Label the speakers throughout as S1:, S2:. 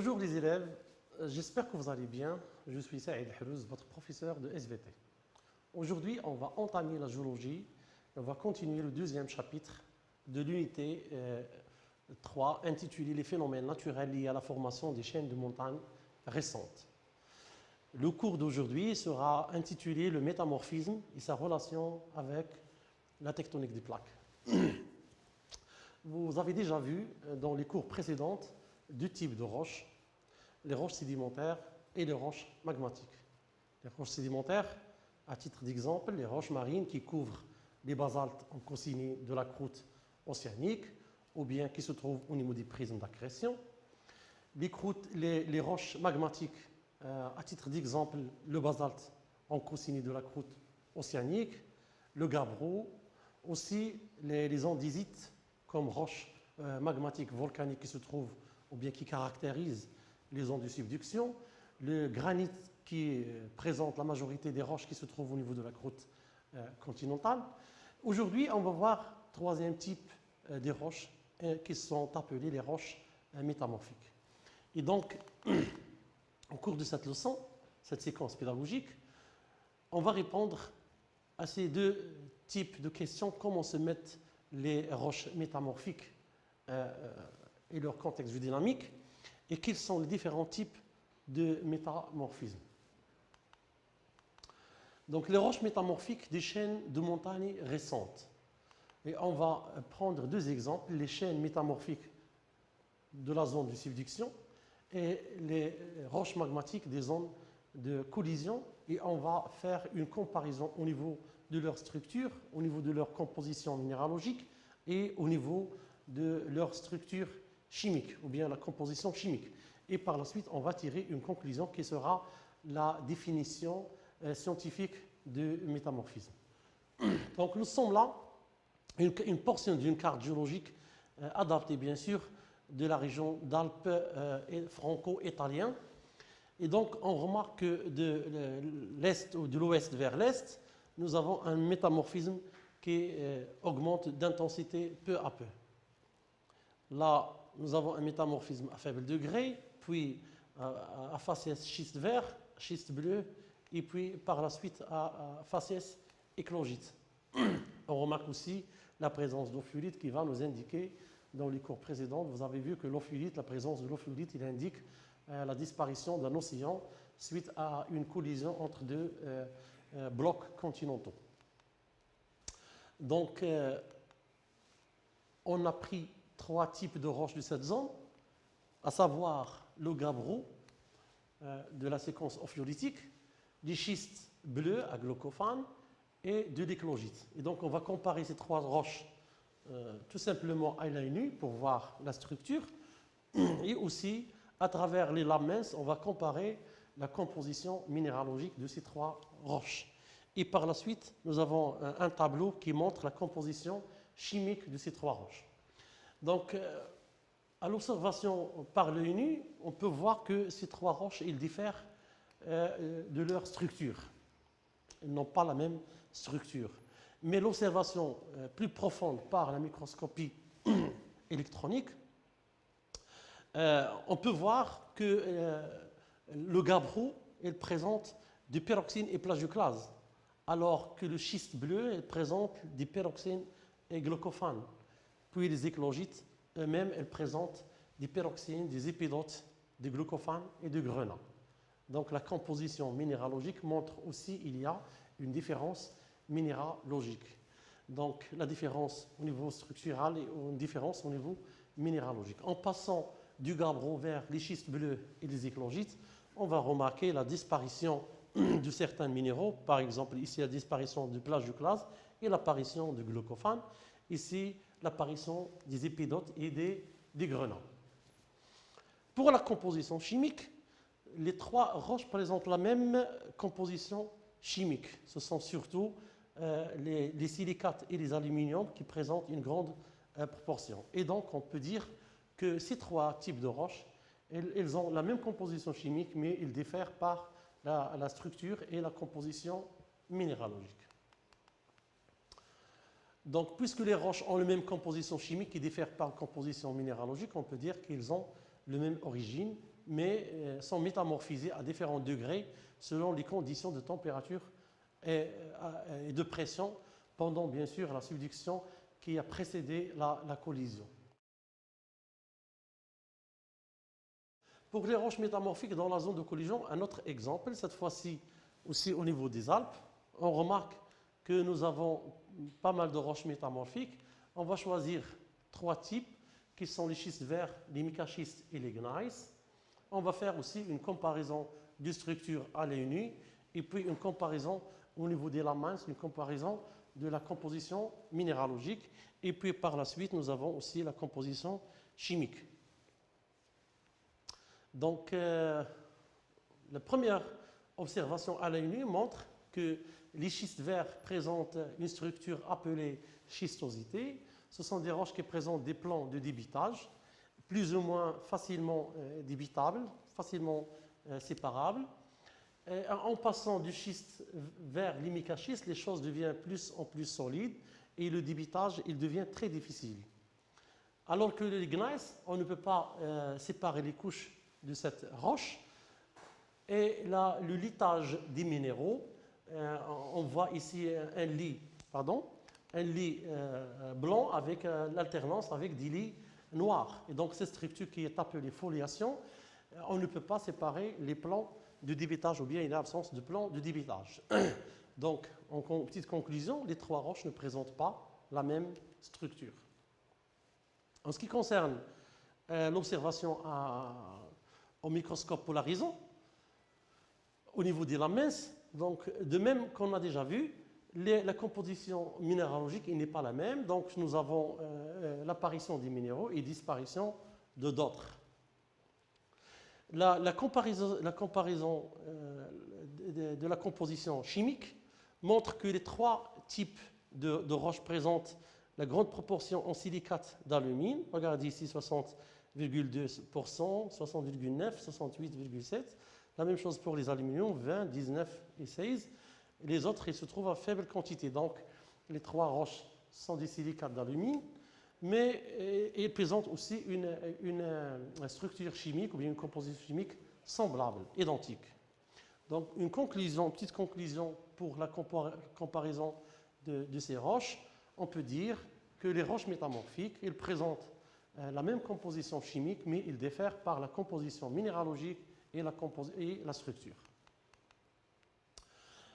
S1: Bonjour les élèves, j'espère que vous allez bien. Je suis Saïd Hrouz, votre professeur de SVT. Aujourd'hui, on va entamer la géologie. On va continuer le deuxième chapitre de l'unité 3 intitulé Les phénomènes naturels liés à la formation des chaînes de montagnes récentes. Le cours d'aujourd'hui sera intitulé Le métamorphisme et sa relation avec la tectonique des plaques. Vous avez déjà vu dans les cours précédents deux types de roches, les roches sédimentaires et les roches magmatiques. Les roches sédimentaires, à titre d'exemple, les roches marines qui couvrent les basaltes en conciné de la croûte océanique ou bien qui se trouvent au niveau des prismes d'accrétion. Les roches magmatiques, à titre d'exemple, le basalte en conciné de la croûte océanique, le gabbro, aussi les andésites comme roches magmatiques volcaniques qui se trouvent ou bien qui caractérisent les zones de subduction, le granit qui présente la majorité des roches qui se trouvent au niveau de la croûte continentale. Aujourd'hui, on va voir troisième type des roches qui sont appelées les roches métamorphiques. Et donc, au cours de cette leçon, cette séquence pédagogique, on va répondre à ces deux types de questions, comment se mettent les roches métamorphiques et leur contexte dynamique, et quels sont les différents types de métamorphisme. Donc, les roches métamorphiques des chaînes de montagnes récentes. Et on va prendre deux exemples, les chaînes métamorphiques de la zone de subduction et les roches magmatiques des zones de collision, et on va faire une comparaison au niveau de leur structure, au niveau de leur composition minéralogique et au niveau de leur structure chimique, ou bien la composition chimique. Et par la suite, on va tirer une conclusion qui sera la définition scientifique du métamorphisme. Donc nous sommes là, une portion d'une carte géologique adaptée bien sûr de la région d'Alpes franco-italien. Et donc on remarque que de l'est ou de l'ouest vers l'est, nous avons un métamorphisme qui augmente d'intensité peu à peu. Là, nous avons un métamorphisme à faible degré, puis à faciès schiste vert, schiste bleu, et puis par la suite à faciès éclogite. On remarque aussi la présence d'ophiolite qui va nous indiquer, dans les cours précédents, vous avez vu que l'ophiolite, la présence de l'ophiolite, il indique la disparition d'un océan suite à une collision entre deux blocs continentaux. Donc, on a pris trois types de roches de cette zone, à savoir le gabbro de la séquence ophiolitique, des schistes bleus à glaucophane et de l'éclogite. Et donc, on va comparer ces trois roches tout simplement à l'œil nu pour voir la structure, et aussi à travers les lames minces, on va comparer la composition minéralogique de ces trois roches. Et par la suite, nous avons un tableau qui montre la composition chimique de ces trois roches. Donc, à l'observation par l'œil nu, on peut voir que ces trois roches, ils diffèrent de leur structure. Ils n'ont pas la même structure. Mais l'observation plus profonde par la microscopie électronique, on peut voir que le gabbro, il présente des pyroxènes et plagioclases, alors que le schiste bleu, il présente des pyroxènes et glaucophanes. Puis les éclogites, eux-mêmes, elles présentent des pyroxènes, des épidotes, des glaucophanes et de grenats. Donc la composition minéralogique montre aussi qu'il y a une différence minéralogique. Donc la différence au niveau structural et une différence au niveau minéralogique. En passant du gabbro vers les schistes bleus et les éclogites, on va remarquer la disparition de certains minéraux, par exemple ici la disparition du plagioclase et l'apparition du glaucophane, ici l'apparition des épidotes et des grenats. Pour la composition chimique, les trois roches présentent la même composition chimique. Ce sont surtout les silicates et les aluminiums qui présentent une grande proportion. Et donc, on peut dire que ces trois types de roches, elles ont la même composition chimique, mais ils diffèrent par la structure et la composition minéralogique. Donc, puisque les roches ont la même composition chimique et diffèrent par composition minéralogique, on peut dire qu'ils ont la même origine mais sont métamorphisés à différents degrés selon les conditions de température et de pression pendant, bien sûr, la subduction qui a précédé la collision. Pour les roches métamorphiques dans la zone de collision, un autre exemple, cette fois-ci aussi au niveau des Alpes, on remarque que nous avons pas mal de roches métamorphiques. On va choisir 3 types qui sont les schistes verts, les micaschistes et les gneiss. On va faire aussi une comparaison de structure à l'œil nu et puis une comparaison au niveau des lamins, une comparaison de la composition minéralogique. Et puis par la suite, nous avons aussi la composition chimique. Donc, la première observation à l'œil nu montre que les schistes verts présentent une structure appelée schistosité. Ce sont des roches qui présentent des plans de débitage, plus ou moins facilement débitables, facilement séparables. Et en passant du schiste vers l'imicaschiste, les choses deviennent plus en plus solides et le débitage il devient très difficile. Alors que le gneiss, on ne peut pas séparer les couches de cette roche. Et là, le litage des minéraux, on voit ici un lit blanc avec l'alternance avec des lits noirs. Et donc, cette structure qui est appelée foliation, on ne peut pas séparer les plans de débitage ou bien il y a l'absence de plan de débitage. Donc, en petite conclusion, les 3 roches ne présentent pas la même structure. En ce qui concerne l'observation au microscope polarisant, au niveau des lamins, donc de même qu'on a déjà vu, la composition minéralogique n'est pas la même. Donc nous avons l'apparition des minéraux et disparition de d'autres. La comparaison de la composition chimique montre que les 3 types de roches présentent la grande proportion en silicate d'alumine. Regardez ici 60,2%, 60,9%, 68,7%. La même chose pour les aluminiums, 20, 19 et 16. Les autres, ils se trouvent à faible quantité. Donc, les 3 roches sont des silicates d'alumine, mais ils présentent aussi une structure chimique ou bien une composition chimique semblable, identique. Donc, petite conclusion pour la comparaison de ces roches. On peut dire que les roches métamorphiques, ils présentent la même composition chimique, mais ils diffèrent par la composition minéralogique et la structure.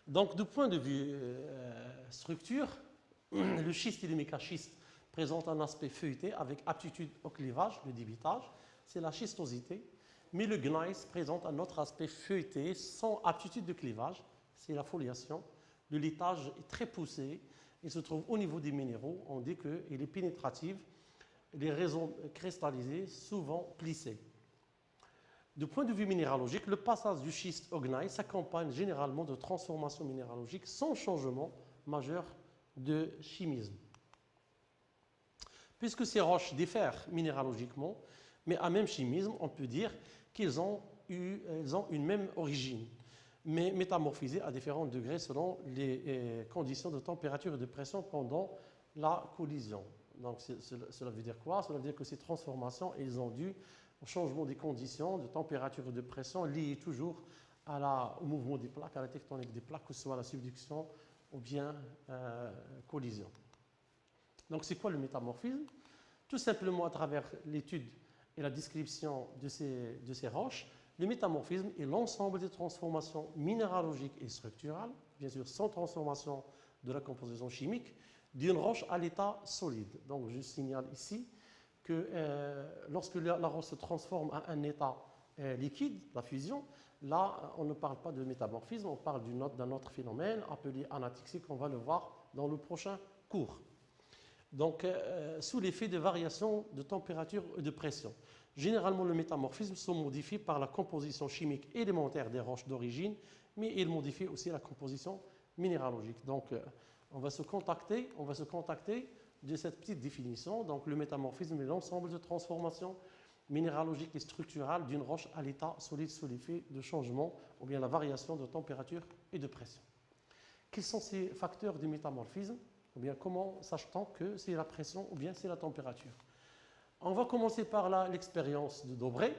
S1: Donc, du point de vue structure, le schiste et le micaschiste présentent un aspect feuilleté avec aptitude au clivage, le débitage, c'est la schistosité, mais le gneiss présente un autre aspect feuilleté sans aptitude de clivage, c'est la foliation. Le litage est très poussé, il se trouve au niveau des minéraux, on dit qu'il est pénétratif, les réseaux cristallisés, souvent plissés. Du point de vue minéralogique, le passage du schiste au gneiss s'accompagne généralement de transformations minéralogiques sans changement majeur de chimisme. Puisque ces roches diffèrent minéralogiquement, mais à même chimisme, on peut dire qu'elles ont une même origine, mais métamorphisées à différents degrés selon les conditions de température et de pression pendant la collision. Donc, cela veut dire quoi? Cela veut dire que ces transformations, elles ont dû au changement des conditions de température et de pression liées toujours au mouvement des plaques, à la tectonique des plaques, que ce soit la subduction ou bien collision. Donc, c'est quoi le métamorphisme? Tout simplement à travers l'étude et la description de ces roches, le métamorphisme est l'ensemble des transformations minéralogiques et structurales, bien sûr sans transformation de la composition chimique, d'une roche à l'état solide. Donc, je signale ici que lorsque la roche se transforme à un état liquide, la fusion, là, on ne parle pas de métamorphisme, on parle d'un autre phénomène appelé anatixie, qu'on va le voir dans le prochain cours. Donc, sous l'effet de variations de température et de pression. Généralement, le métamorphisme se modifie par la composition chimique élémentaire des roches d'origine, mais il modifie aussi la composition minéralogique. Donc, on va se contacter de cette petite définition. Donc, le métamorphisme est l'ensemble de transformations minéralogiques et structurales d'une roche à l'état solide sous l'effet de changement ou bien la variation de température et de pression. Quels sont ces facteurs du métamorphisme? Ou bien comment sache-t-on que c'est la pression ou bien c'est la température? On va commencer par l'expérience de Dobré.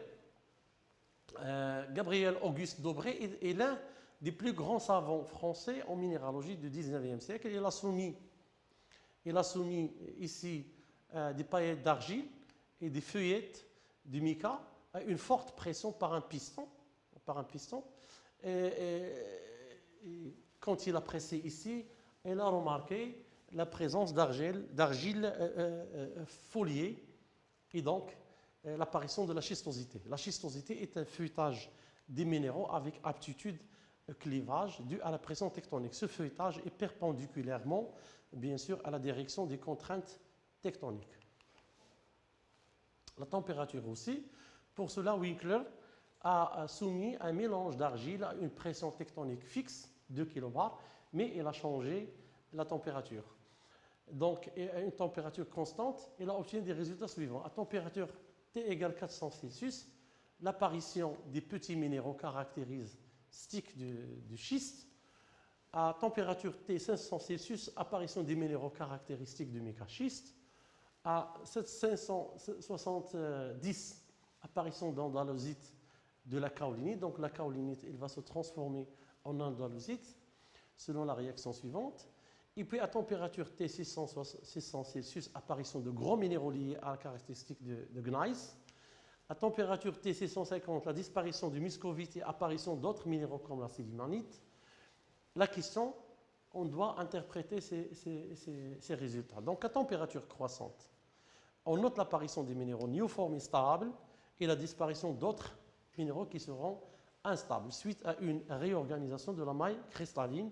S1: Gabriel Auguste Dobré est l'un des plus grands savants français en minéralogie du 19e siècle. Il a soumis ici des paillettes d'argile et des feuillettes de mica à une forte pression par un piston. Et quand il a pressé ici, il a remarqué la présence d'argile foliée et donc l'apparition de la schistosité. La schistosité est un feuilletage des minéraux avec aptitude clivage dû à la pression tectonique. Ce feuilletage est perpendiculairement, bien sûr, à la direction des contraintes tectoniques. La température aussi. Pour cela, Winkler a soumis un mélange d'argile à une pression tectonique fixe, 2 kbar, mais il a changé la température. Donc, à une température constante, il a obtenu des résultats suivants. À température T égale 400 Celsius, l'apparition des petits minéraux caractéristiques du schiste. À température T 500 Celsius, apparition des minéraux caractéristiques du mécaschiste. À 570, apparition d'andalosite de la kaolinite. Donc la kaolinite, elle va se transformer en andalosite selon la réaction suivante. Et puis à température T 600 Celsius, apparition de gros minéraux liés à la caractéristique de gneiss. À température T 650, la disparition du muscovite et apparition d'autres minéraux comme la sélimanite. La question, on doit interpréter ces résultats. Donc à température croissante, on note l'apparition des minéraux néoformes et stables et la disparition d'autres minéraux qui seront instables suite à une réorganisation de la maille cristalline,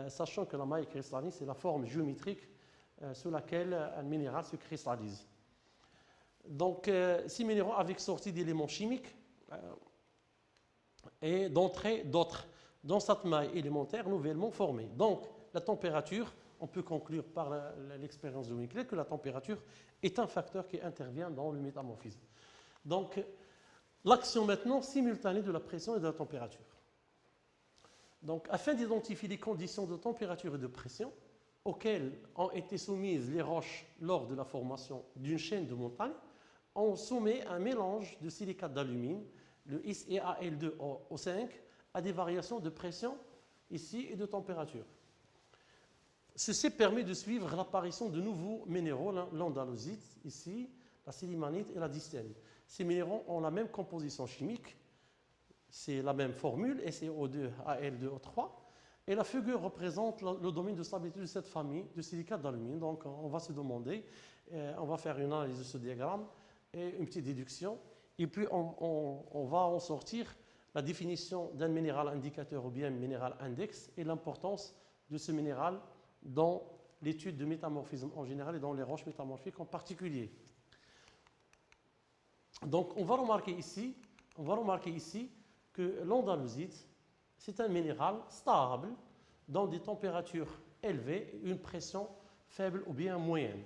S1: sachant que la maille cristalline, c'est la forme géométrique sous laquelle un minéral se cristallise. Donc, ces minéraux avec sortie d'éléments chimiques et d'entrée d'autres dans cette maille élémentaire nouvellement formée. Donc, la température, on peut conclure par l'expérience de Winkler que la température est un facteur qui intervient dans le métamorphisme. Donc, l'action maintenant simultanée de la pression et de la température. Donc, afin d'identifier les conditions de température et de pression auxquelles ont été soumises les roches lors de la formation d'une chaîne de montagnes, on soumet un mélange de silicate d'alumine, le SeAl2O5, à des variations de pression ici et de température. Ceci permet de suivre l'apparition de nouveaux minéraux, l'andalosite ici, la sélimanite et la dystène. Ces minéraux ont la même composition chimique, c'est la même formule, SeO2Al2O3, et la figure représente le domaine de stabilité de cette famille de silicates d'alumine. Donc on va se demander, on va faire une analyse de ce diagramme et une petite déduction, et puis on va en sortir la définition d'un minéral indicateur ou bien minéral index et l'importance de ce minéral dans l'étude de métamorphisme en général et dans les roches métamorphiques en particulier. Donc on va remarquer ici que l'andalosite, c'est un minéral stable dans des températures élevées, une pression faible ou bien moyenne.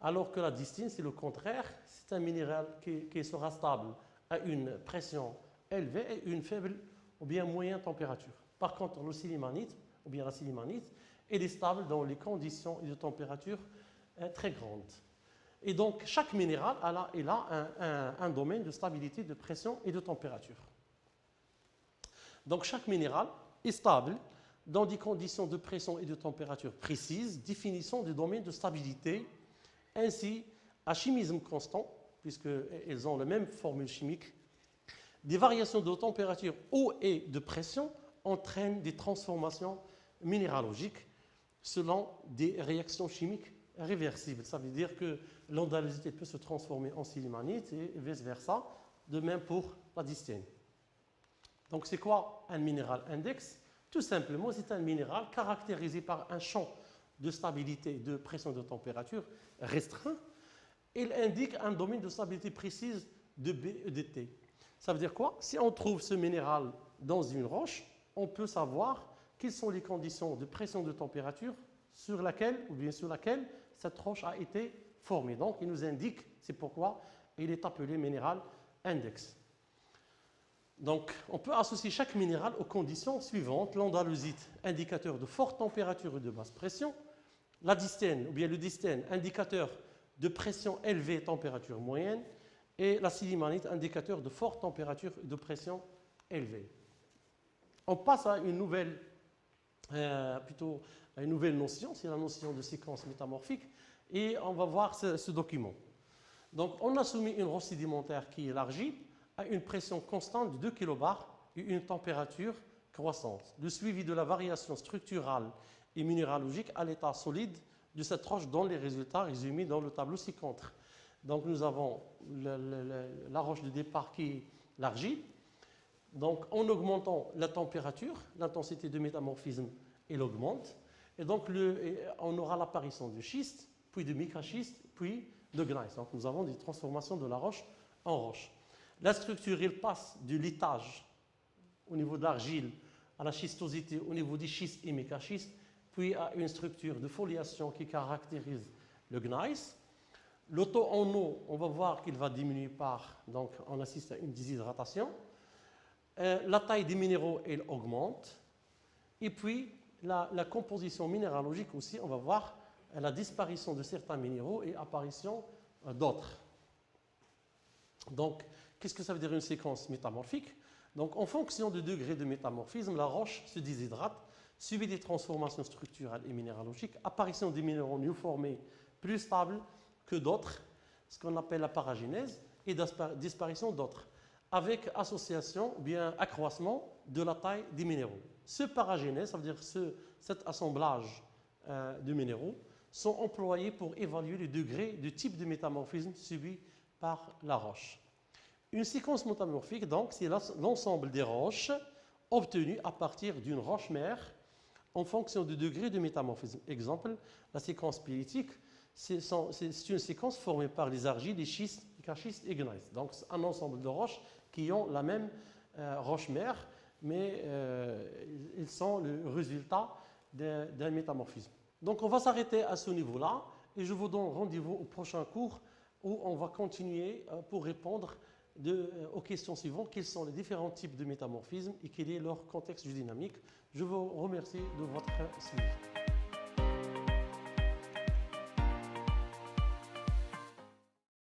S1: Alors que la dystine, c'est le contraire, c'est un minéral qui sera stable à une pression élevée et une faible ou bien moyenne température. Par contre, le sélimanite ou bien la sélimanite, elle est stable dans les conditions de température très grandes. Et donc, chaque minéral a un domaine de stabilité de pression et de température. Donc, chaque minéral est stable dans des conditions de pression et de température précises, définissant des domaines de stabilité. Ainsi, à chimisme constant, puisqu'elles ont la même formule chimique, des variations de température ou et de pression entraînent des transformations minéralogiques selon des réactions chimiques réversibles. Ça veut dire que l'andalosite peut se transformer en sélimanite et vice-versa, de même pour la dystène. Donc c'est quoi un minéral index? Tout simplement, c'est un minéral caractérisé par un champ de stabilité de pression et de température restreint. Il indique un domaine de stabilité précise de B et de T. Ça veut dire quoi? Si on trouve ce minéral dans une roche, on peut savoir quelles sont les conditions de pression et de température sur laquelle cette roche a été formée. Donc, il nous indique, c'est pourquoi il est appelé minéral index. Donc, on peut associer chaque minéral aux conditions suivantes. L'andalosite, indicateur de forte température et de basse pression. La dystène, ou bien le dystène, indicateur de pression élevée et température moyenne. et la silimanite, indicateur de forte température et de pression élevée. On passe à une nouvelle, à une nouvelle notion, c'est la notion de séquence métamorphique, et on va voir ce document. Donc, on a soumis une roche sédimentaire qui est élargie à une pression constante de 2 kbar et une température croissante. Le suivi de la variation structurale et minéralogique à l'état solide de cette roche dans les résultats résumés dans le tableau ci-contre. Donc, nous avons la roche de départ qui est l'argile. Donc, en augmentant la température, l'intensité de métamorphisme, elle augmente. Et donc, on aura l'apparition de schiste, puis de microschiste, puis de gneiss. Donc, nous avons des transformations de la roche en roche. La structure, elle passe du litage au niveau de l'argile à la schistosité au niveau des schistes et microschistes, puis à une structure de foliation qui caractérise le gneiss. Le taux en eau, on va voir qu'il va diminuer donc on assiste à une déshydratation. La taille des minéraux, elle augmente. Et puis, la composition minéralogique aussi, on va voir la disparition de certains minéraux et apparition d'autres. Donc, qu'est-ce que ça veut dire une séquence métamorphique? Donc, en fonction du degré de métamorphisme, la roche se déshydrate, suivie des transformations structurelles et minéralogiques, apparition des minéraux mieux formés, plus stables que d'autres, ce qu'on appelle la paragénèse, et disparition d'autres, avec association, ou bien accroissement de la taille des minéraux. Ce paragénèse, ça veut dire cet assemblage de minéraux, sont employés pour évaluer le degré de type de métamorphisme subi par la roche. Une séquence métamorphique, donc, c'est l'ensemble des roches obtenues à partir d'une roche-mère en fonction du degré de métamorphisme. Exemple, la séquence pyritique, c'est une séquence formée par les argiles, les schistes, les microschistes et gneiss. Donc, c'est un ensemble de roches qui ont la même roche-mère, mais ils sont le résultat d'un métamorphisme. Donc, on va s'arrêter à ce niveau-là et je vous donne rendez-vous au prochain cours où on va continuer pour répondre aux questions suivantes. Quels sont les différents types de métamorphismes et quel est leur contexte dynamique? Je vous remercie de votre suivi.